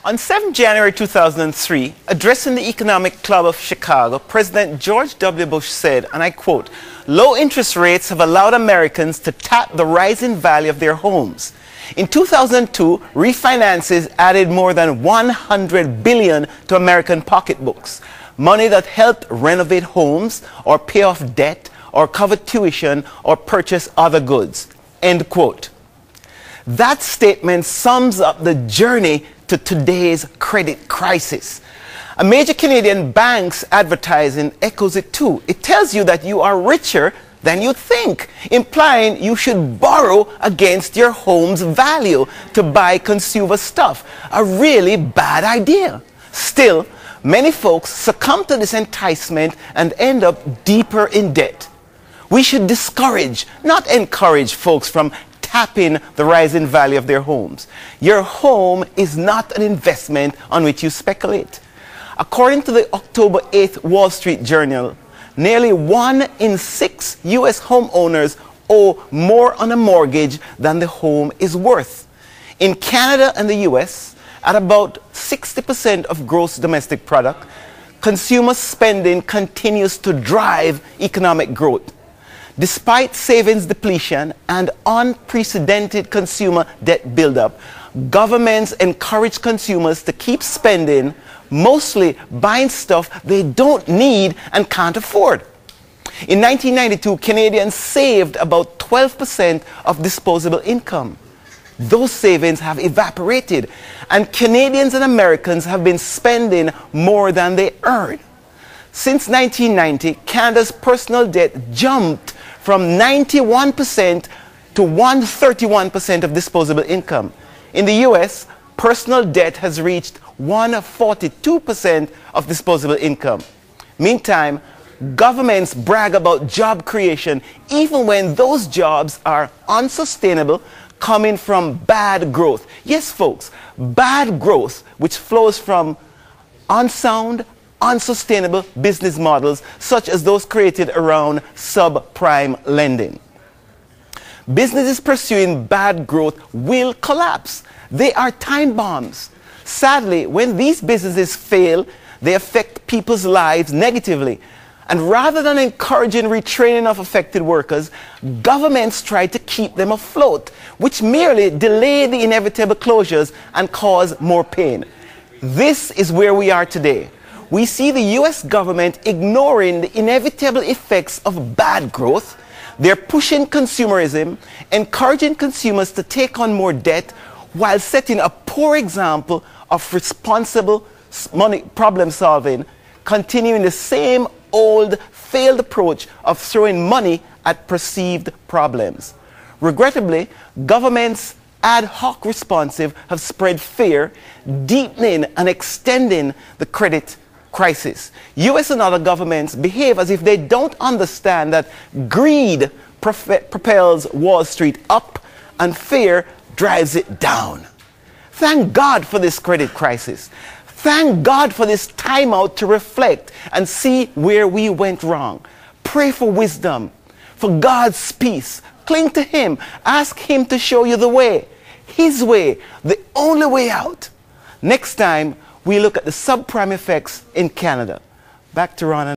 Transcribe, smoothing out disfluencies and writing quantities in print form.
On 7 January 2003, addressing the Economic Club of Chicago, President George W. Bush said, and I quote, "Low interest rates have allowed Americans to tap the rising value of their homes. In 2002, refinances added more than $100 billion to American pocketbooks, money that helped renovate homes or pay off debt or cover tuition or purchase other goods." End quote. That statement sums up the journey to today's credit crisis. A major Canadian bank's advertising echoes it too. It tells you that you are richer than you think, implying you should borrow against your home's value to buy consumer stuff. A really bad idea. Still, many folks succumb to this enticement and end up deeper in debt. We should discourage, not encourage folks from tapping the rising value of their homes. Your home is not an investment on which you speculate. According to the October 8th Wall Street Journal, nearly 1 in 6 U.S. homeowners owe more on a mortgage than the home is worth. In Canada and the U.S., at about 60% of gross domestic product, consumer spending continues to drive economic growth. Despite savings depletion and unprecedented consumer debt buildup, governments encourage consumers to keep spending, mostly buying stuff they don't need and can't afford. In 1992, Canadians saved about 12% of disposable income. Those savings have evaporated, and Canadians and Americans have been spending more than they earn. Since 1990, Canada's personal debt jumped from 91% to 131% of disposable income. In the US, personal debt has reached 142% of disposable income. Meantime, governments brag about job creation even when those jobs are unsustainable, coming from bad growth. Yes, folks, bad growth which flows from unsound, unsustainable business models such as those created around subprime lending. Businesses pursuing bad growth will collapse. They are time bombs. Sadly, when these businesses fail, they affect people's lives negatively. And rather than encouraging retraining of affected workers, governments try to keep them afloat, which merely delay the inevitable closures and cause more pain. This is where we are today. We see the US government ignoring the inevitable effects of bad growth. They're pushing consumerism, encouraging consumers to take on more debt while setting a poor example of responsible money problem solving, continuing the same old failed approach of throwing money at perceived problems. Regrettably, governments ad hoc responsive have spread fear, deepening and extending the credit crisis. US and other governments behave as if they don't understand that greed propels Wall Street up and fear drives it down. Thank God for this credit crisis. Thank God for this time out to reflect and see where we went wrong. Pray for wisdom, for God's peace. Cling to Him. Ask Him to show you the way. His way, the only way out. Next time, we look at the subprime effects in Canada. Back to Ron.